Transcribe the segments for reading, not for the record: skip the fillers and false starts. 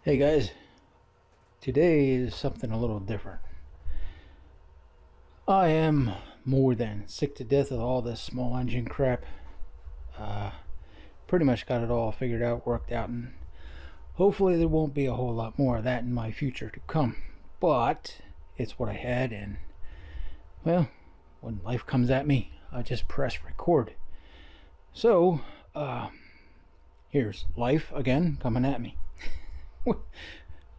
Hey guys, today is something a little different. I am more than sick to death of all this small engine crap. Uh, Pretty much got it all figured out, worked out, and hopefully there won't be a whole lot more of that in my future to come. But it's what I had, and well, when life comes at me, I just press record. So, here's life again coming at me.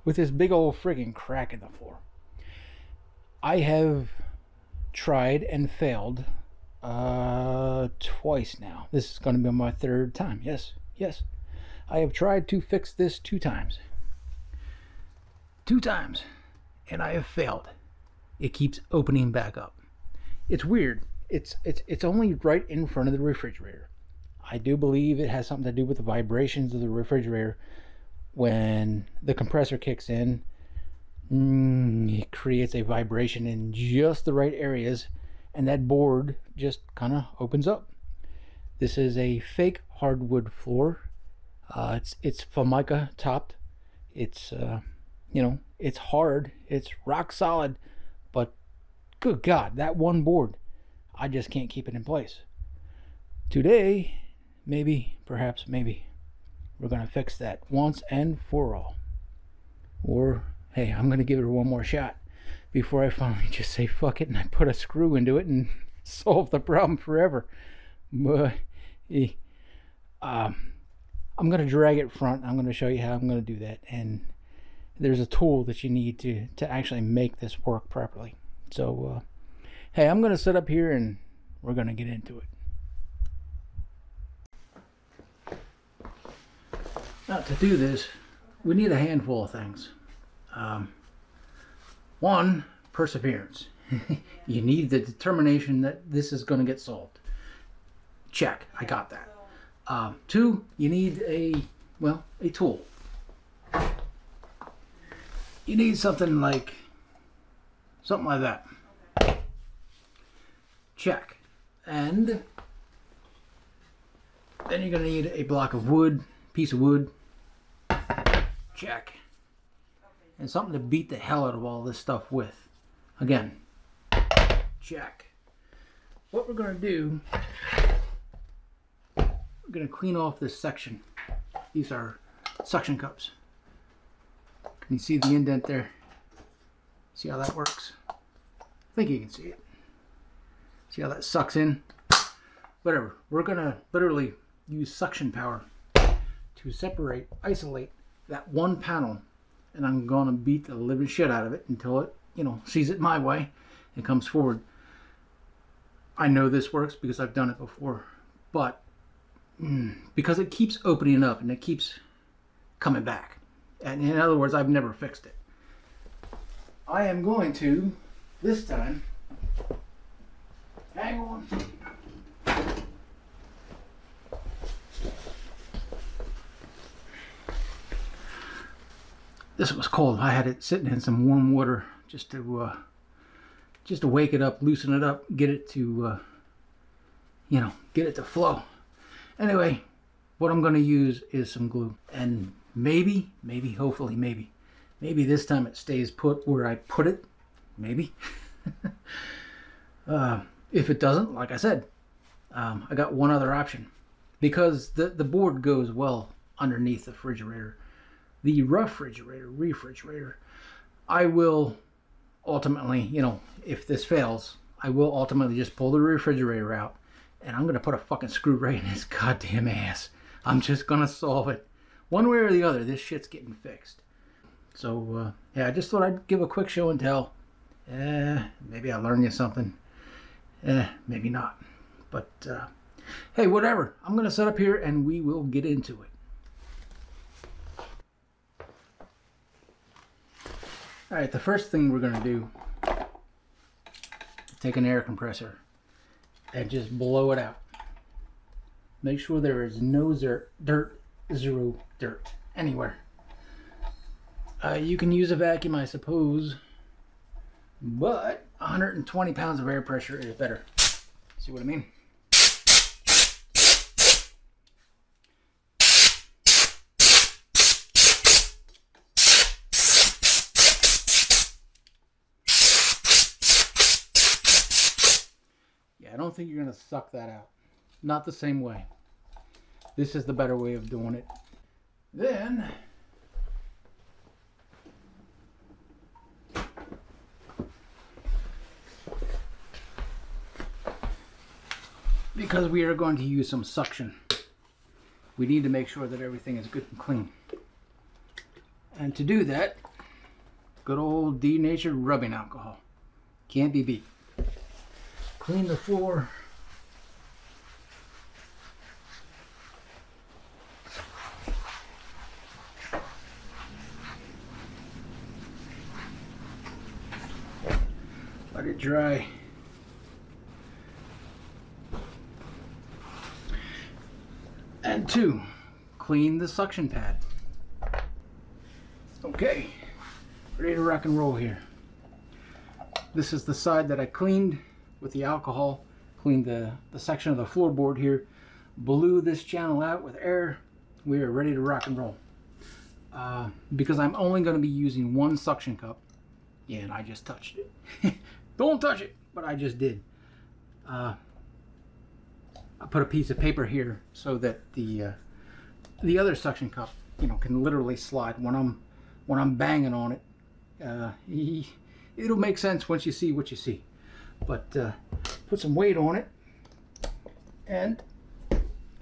With this big old friggin' crack in the floor. I have tried and failed twice now. This is going to be my third time. Yes. I have tried to fix this 2 times. 2 times. And I have failed. It keeps opening back up. It's weird. It's only right in front of the refrigerator. I do believe it has something to do with the vibrations of the refrigerator. When the compressor kicks in, it creates a vibration in just the right areas, and that board just kind of opens up. This is a fake hardwood floor. It's Formica topped. It's it's hard. It's rock solid, but good God, that one board, I just can't keep it in place. Today, perhaps maybe, we're going to fix that once and for all. Or, hey, I'm going to give it one more shot before I finally just say fuck it and I put a screw into it and solve the problem forever. But I'm going to drag it front. I'm going to show you how I'm going to do that. And there's a tool that you need to actually make this work properly. So, hey, I'm going to sit up here and we're going to get into it. Now, to do this, we need a handful of things. One, perseverance. You need the determination that this is going to get solved. Check, I got that. Two, you need a tool. You need something like that. Check. And then you're going to need a block of wood. Piece of wood. Check. And something to beat the hell out of all this stuff with. Again. Check. What we're going to do, we're going to clean off this section. These are suction cups. Can you see the indent there? See how that works? I think you can see it. See how that sucks in? Whatever. We're going to literally use suction power to isolate that one panel, and I'm going to beat the living shit out of it until it, sees it my way and comes forward. I know this works because I've done it before, but because it keeps opening up and it keeps coming back, and in other words, I've never fixed it. I am going to, this time, hang on. This was cold. I had it sitting in some warm water just to wake it up, loosen it up, get it to get it to flow. Anyway, what I'm going to use is some glue, and maybe this time it stays put where I put it. Maybe. If it doesn't, like I said, I got one other option, because the board goes well underneath the refrigerator. The refrigerator, I will ultimately, if this fails, I will ultimately just pull the refrigerator out, and I'm going to put a fucking screw right in his goddamn ass. I'm just going to solve it. One way or the other, this shit's getting fixed. So, yeah, I just thought I'd give a quick show and tell. Maybe I learned you something. Maybe not. But, hey, whatever. I'm going to set up here and we will get into it. Alright, the first thing we're going to do is take an air compressor and just blow it out. Make sure there is no zero dirt anywhere. You can use a vacuum, I suppose, but 120 pounds of air pressure is better. See what I mean? I don't think you're going to suck that out. Not the same way. This is the better way of doing it. Then because we are going to use some suction, we need to make sure that everything is good and clean. And to do that, good old denatured rubbing alcohol. Can't be beat. Clean the floor. Let it dry. And 2, clean the suction pad. Okay, ready to rock and roll here. This is the side that I cleaned with the alcohol. Cleaned the section of the floorboard here. Blew this channel out with air. We are ready to rock and roll. Because I'm only going to be using 1 suction cup. Yeah, and I just touched it. Don't touch it, but I just did. I put a piece of paper here so that the other suction cup, you know, can literally slide when I'm banging on it. It'll make sense once you see what you see. But put some weight on it and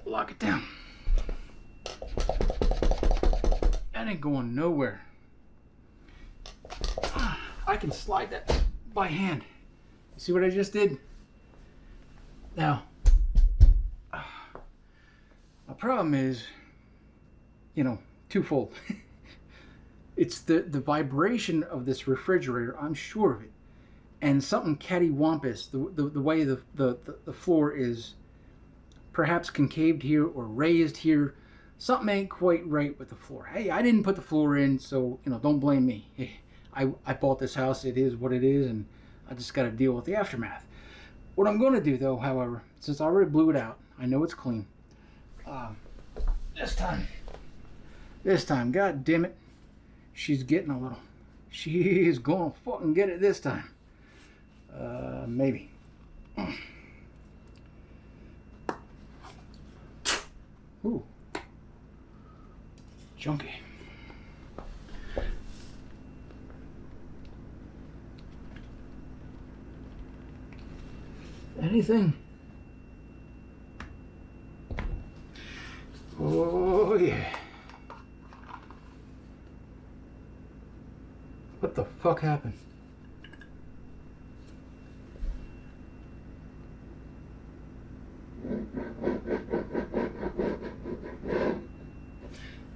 lock it down. That ain't going nowhere. I can slide that by hand. You see what I just did? Now, my problem is, you know, twofold. It's the vibration of this refrigerator, I'm sure of it, and something cattywampus, the way the floor is perhaps concaved here or raised here. Something ain't quite right with the floor. Hey, I didn't put the floor in, so, you know, don't blame me. I bought this house, it is what it is, and I just got to deal with the aftermath. What I'm going to do, though, however, since I already blew it out, I know it's clean. This time, god damn it, she's getting a little. She is going to fucking get it this time. Maybe. Ooh. Junky. Anything? Oh yeah. What the fuck happened?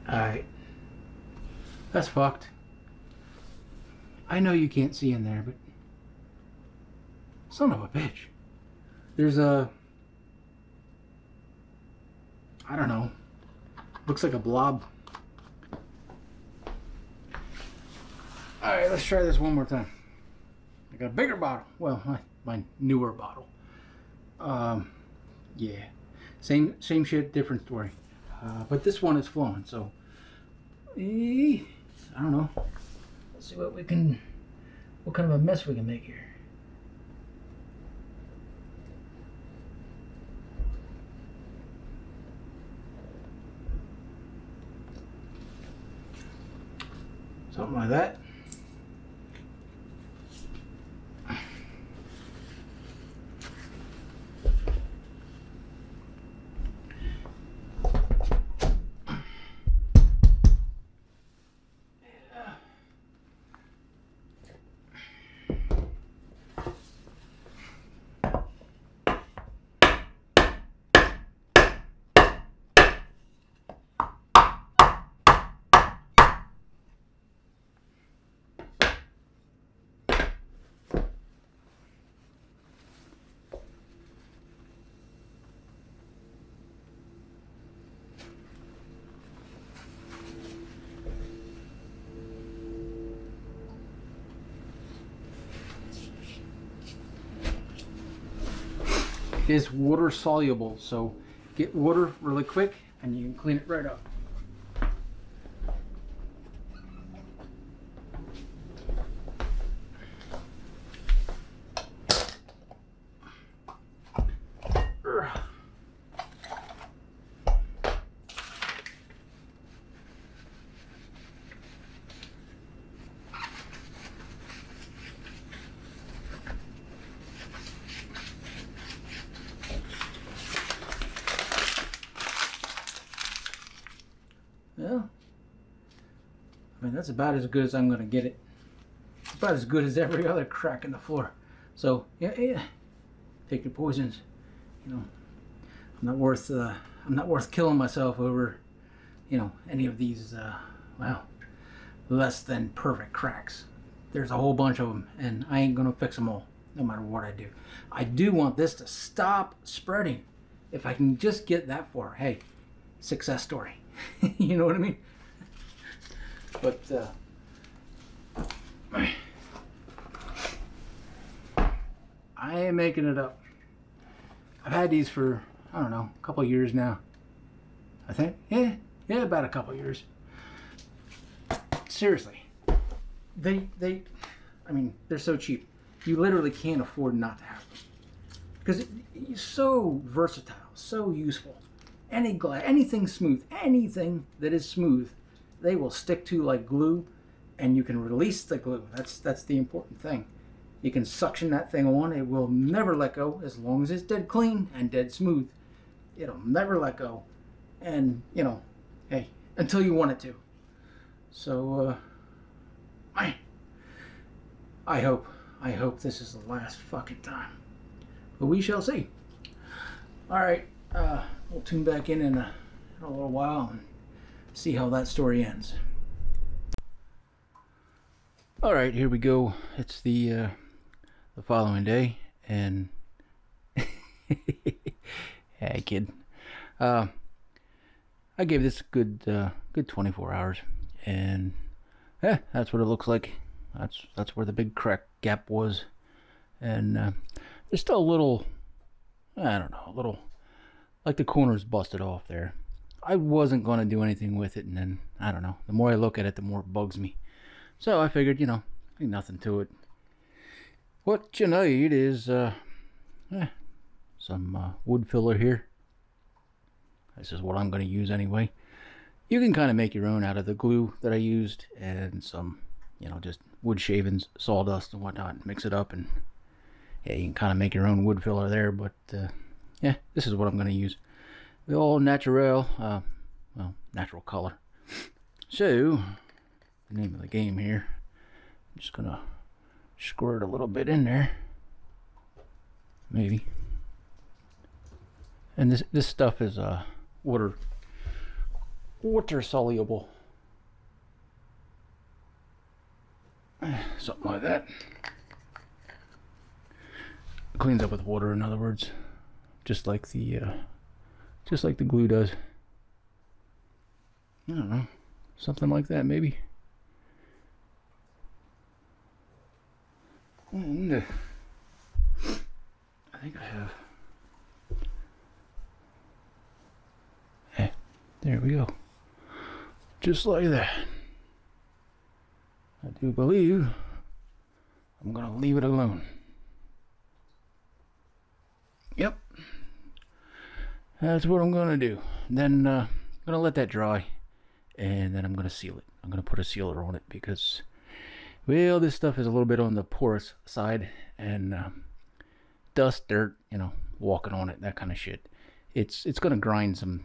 Alright. That's fucked. I know you can't see in there, but son of a bitch. There's a, I don't know, looks like a blob. Alright, let's try this one more time. I got a bigger bottle. Well, my newer bottle. Yeah. Same shit, different story. But this one is flowing, so I don't know. Let's see what kind of a mess we can make here. Something like that. It is water soluble, so get water really quick and you can clean it right up. mean, that's about as good as I'm gonna get it. It's about as good as every other crack in the floor. So yeah, take your poisons. You know, I'm not worth killing myself over, you know, any of these well, less than perfect cracks. There's a whole bunch of them, and I ain't gonna fix them all, no matter what I do. I do want this to stop spreading. If I can just get that far, hey, success story. You know what I mean? But I am making it up. I've had these for, I don't know, a couple of years now. I think, yeah, about a couple of years. Seriously, I mean, they're so cheap. You literally can't afford not to have them because it's so versatile, so useful. Any glass, anything smooth, anything that is smooth, they will stick to like glue, and you can release the glue. That's the important thing. You can suction that thing on. It will never let go as long as it's dead clean and dead smooth. It'll never let go, and you know, hey, until you want it to. So, I hope this is the last fucking time, but we shall see. All right, we'll tune back in a little while and see how that story ends. All right, here we go. It's the following day, and hey, kid, I gave this a good 24 hours, and yeah, that's what it looks like. That's where the big crack gap was, and there's still a little, I don't know, a little like the corners busted off there. I wasn't going to do anything with it, and then I don't know, the more I look at it, the more it bugs me. So I figured, you know, ain't nothing to it. What you need is some wood filler here. This is what I'm going to use anyway. You can kind of make your own out of the glue that I used and some, you know, just wood shavings, sawdust and whatnot. Mix it up, and yeah, you can kind of make your own wood filler there. But yeah, this is what I'm going to use. The all natural, well, natural color. So the name of the game here, I'm just gonna squirt a little bit in there, maybe. And this stuff is water soluble, something like that. It cleans up with water, in other words, just like the glue does. I don't know, something like that maybe. And I think I have. There we go. Just like that. I do believe I'm gonna leave it alone. Yep. That's what I'm gonna do. Then I'm gonna let that dry, and then I'm gonna seal it. I'm gonna put a sealer on it because, well, this stuff is a little bit on the porous side, and dust, dirt, you know, walking on it, that kind of shit. It's gonna grind some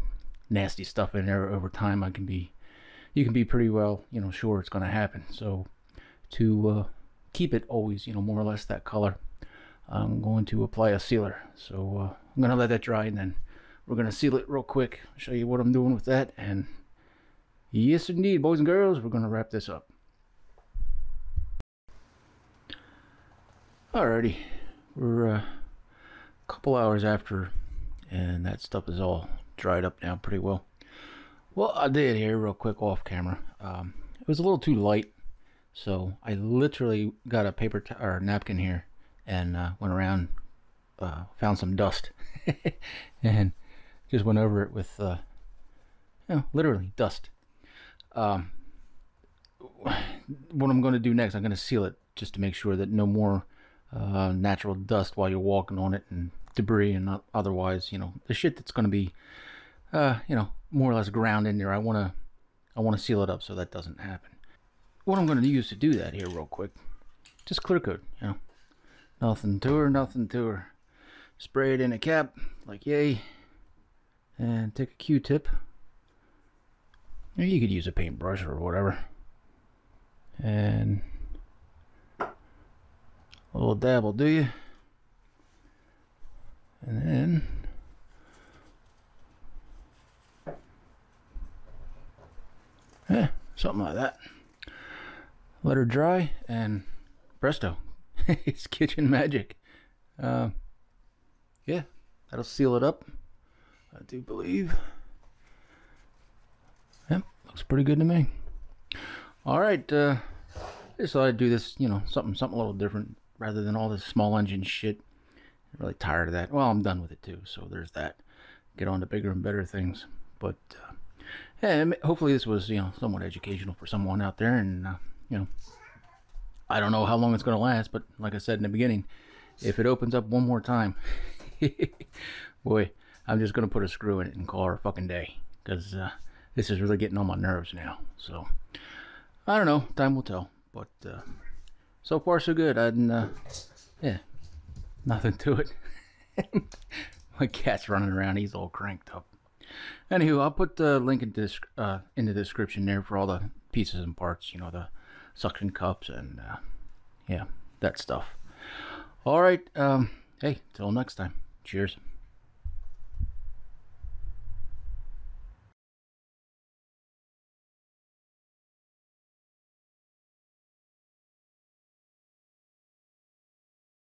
nasty stuff in there over time. You can be pretty well, you know, sure it's gonna happen. So to keep it always, you know, more or less that color, I'm going to apply a sealer. So I'm gonna let that dry, and then we're gonna seal it real quick. Show you what I'm doing with that, and yes indeed, boys and girls, we're gonna wrap this up. Alrighty, we're a couple hours after, and that stuff is all dried up now pretty well. Well, I did here real quick off camera. It was a little too light, so I literally got a paper or a napkin here and went around, found some dust, and just went over it with, you know, literally dust. What I'm going to do next, I'm going to seal it just to make sure that no more natural dust while you're walking on it, and debris and not otherwise, you know, the shit that's going to be you know, more or less ground in there. I want to seal it up so that doesn't happen. What I'm going to use to do that here real quick, just clear coat, you know, nothing to her. Spray it in a cap like yay, and take a Q-tip. You could use a paintbrush or whatever. And a little dab will do you. And then something like that. Let her dry, and presto, it's kitchen magic. Yeah, that'll seal it up, I do believe. Yep, looks pretty good to me. All right, I just thought I'd do this, you know, something a little different rather than all this small engine shit. I'm really tired of that. Well, I'm done with it too, so there's that. Get on to bigger and better things. But yeah, hopefully this was, you know, somewhat educational for someone out there. And you know, I don't know how long it's going to last, but like I said in the beginning, if it opens up one more time, boy, I'm just going to put a screw in it and call her a fucking day, because this is really getting on my nerves now. So I don't know, time will tell. But so far so good. Yeah, nothing to it. My cat's running around, he's all cranked up. Anywho, I'll put the link in the description there for all the pieces and parts, you know, the suction cups and yeah, that stuff. All right, hey, till next time. Cheers.